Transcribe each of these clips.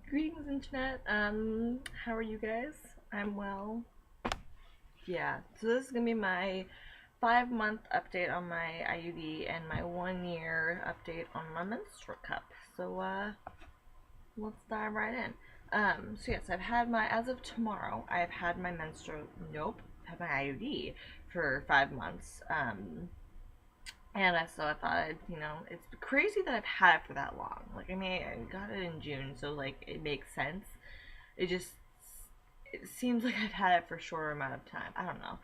Greetings, internet. How are you guys? I'm well. Yeah, so this is gonna be my 5 month update on my IUD and my 1 year update on my menstrual cup. So, let's dive right in. So yes, I've had my, as of tomorrow, I've had my had my IUD for 5 months. So I thought, it's crazy that I've had it for that long. Like, I mean, I got it in June, so like it makes sense. It just it seems like I've had it for a shorter amount of time. I don't know.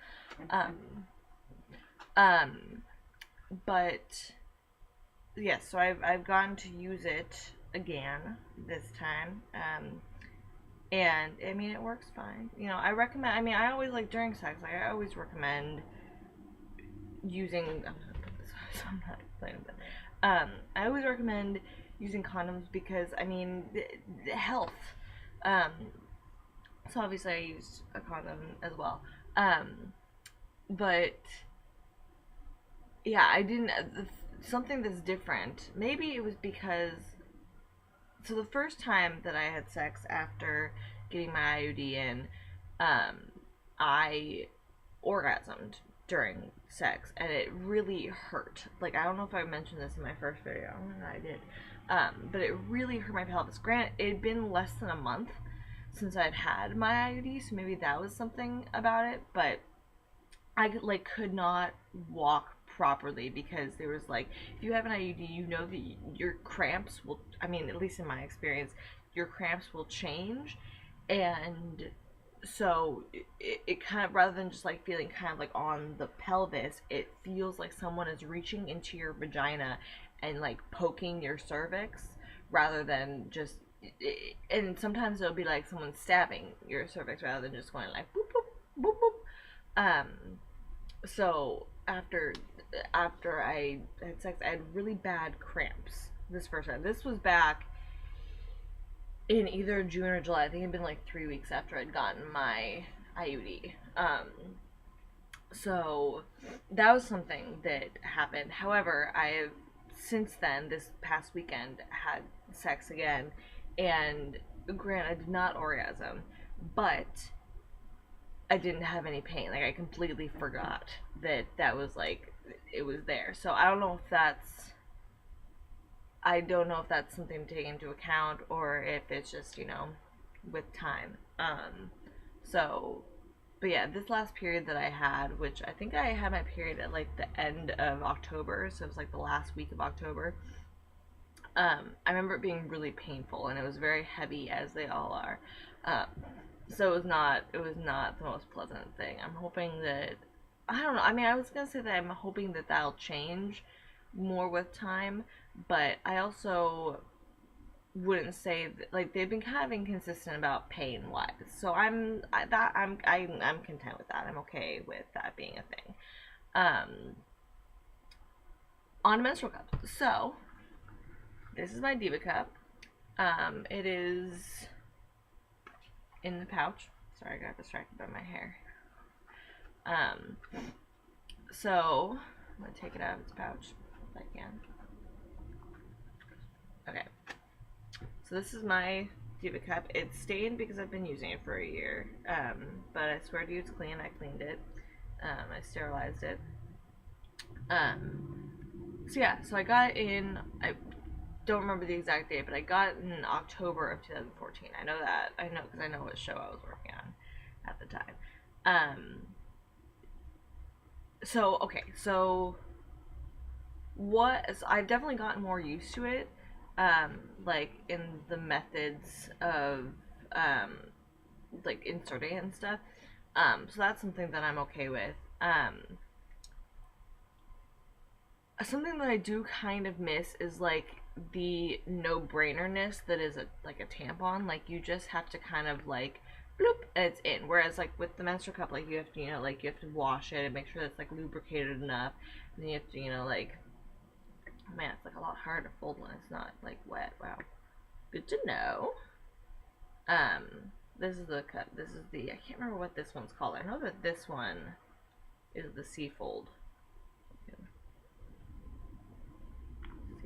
Um, but yes, so I've gotten to use it again this time. And I mean it works fine. I recommend. I mean, I always like during sex. Like I always recommend using. I'm gonna put this so I'm not explaining that. I always recommend using condoms because I mean the health. Um, so obviously I used a condom as well. But yeah, I didn't. Something that's different. Maybe it was because. So the first time that I had sex after getting my IUD in, I orgasmed during sex, and it really hurt. Like I don't know if I mentioned this in my first video. I don't know if I did. But it really hurt my pelvis. Granted, it had been less than a month since I'd had my IUD, so maybe that was something about it. But I could not walk properly because there was like if you have an IUD, you know that your cramps will. I mean, at least in my experience, your cramps will change, and so it kind of rather than just like feeling kind of like on the pelvis, it feels like someone is reaching into your vagina and like poking your cervix rather than just. And sometimes it'll be like someone stabbing your cervix rather than just going like boop boop boop boop. So after I had sex, I had really bad cramps this first time. This was back in either June or July. I think it'd been like 3 weeks after I'd gotten my IUD. So that was something that happened. However, I have since then, this past weekend, had sex again, and granted, I did not orgasm, but I didn't have any pain. Like I completely forgot that was like it was there. So I don't know if that's something to take into account or if it's just, with time. So but yeah, this last period that I had, which I think I had my period at like the end of October, so it was like the last week of October. I remember it being really painful and it was very heavy as they all are. Um, so it was not the most pleasant thing. I'm hoping that I don't know. I mean, I was gonna say that I'm hoping that that'll change more with time, but I also wouldn't say that, like they've been kind of inconsistent about pain wise. So I'm content with that. I'm okay with that being a thing. Um, on a menstrual cup. So this is my Diva cup. It is in the pouch. Sorry, I got distracted by my hair. Um, so I'm gonna take it out of its pouch if I can. Okay. So this is my Diva cup. It's stained because I've been using it for a year. But I swear to you, it's clean. I cleaned it. I sterilized it. So yeah, so I got it in. I don't remember the exact date, but I got it in October of 2014. I know that. I know because I know what show I was working on at the time. So okay, so I've definitely gotten more used to it, like in the methods of um, like inserting it and stuff. So that's something that I'm okay with. Something that I do kind of miss is like the no-brainerness that is like a tampon. Like you just have to kind of like bloop and it's in. Whereas like with the menstrual cup, like you have to like you have to wash it and make sure that it's like lubricated enough. And then you have to like man, it's like a lot harder to fold when it's not like wet. Wow, good to know. This is the cut. This is the I can't remember what this one's called. I know that this one is the C fold.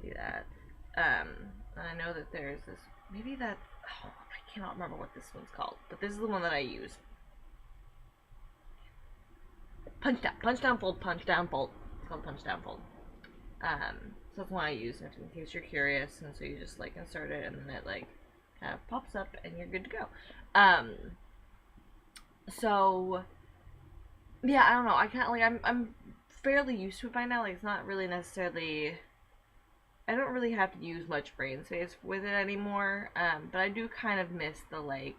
See that. And I know that there's this. Maybe that. Oh my cannot remember what this one's called, but this is the one that I use. Punch down, fold, punch down, fold. It's called punch down, fold. So that's one I use in case you're curious, and so you just like insert it, and then it like kind of pops up, and you're good to go. So yeah, I don't know. I can't like I'm fairly used to it by now. Like it's not really necessarily. I don't really have to use much brain space with it anymore. But I do kind of miss the like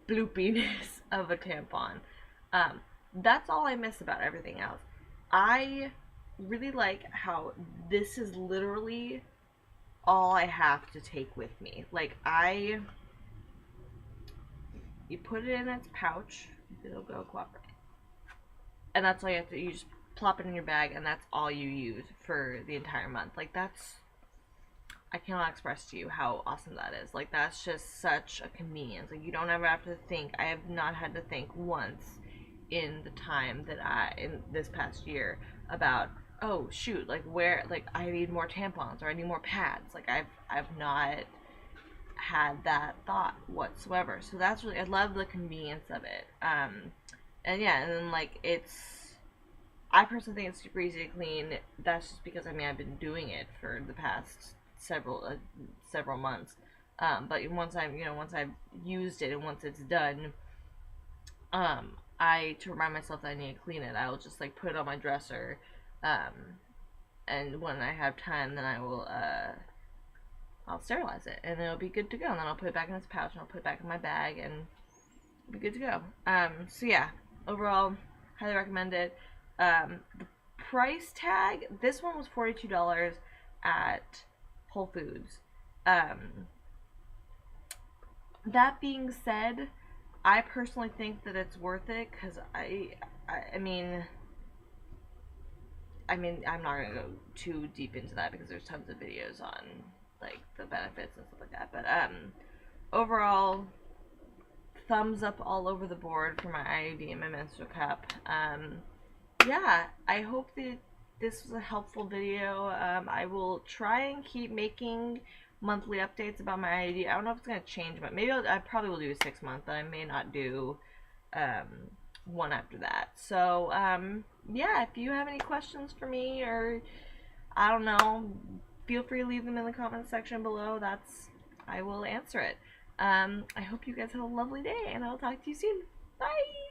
bloopiness of a tampon. That's all I miss about everything else. I really like how this is literally all I have to take with me. Like you put it in its pouch, it'll go cooperate. And that's all you have to, you just plop it in your bag and that's all you use for the entire month. Like that's, I cannot express to you how awesome that is. Like that's just such a convenience. Like you don't ever have to think. I have not had to think once in the time that in this past year about, oh shoot, like where, like I need more tampons or I need more pads. Like I've not had that thought whatsoever. So that's really, I love the convenience of it. And yeah, and then like I personally think it's super easy to clean. That's just because I mean I've been doing it for the past several months. But once I've used it and once it's done, to remind myself that I need to clean it, I will just like put it on my dresser, and when I have time, then I'll sterilize it, and it'll be good to go. And then I'll put it back in its pouch, and I'll put it back in my bag, and it'll be good to go. So yeah, overall, highly recommend it. The price tag, this one was $42 at Whole Foods. That being said, I personally think that it's worth it because I mean, I'm not gonna go too deep into that because there's tons of videos on like the benefits and stuff like that. But overall, thumbs up all over the board for my IUD and my menstrual cup. Yeah, I hope that this was a helpful video. I will try and keep making monthly updates about my IUD. I don't know if it's gonna change, but maybe I probably will do a 6-month, but I may not do one after that. So yeah, if you have any questions for me, or I don't know, feel free to leave them in the comment section below. I will answer it. I hope you guys have a lovely day, and I'll talk to you soon. Bye.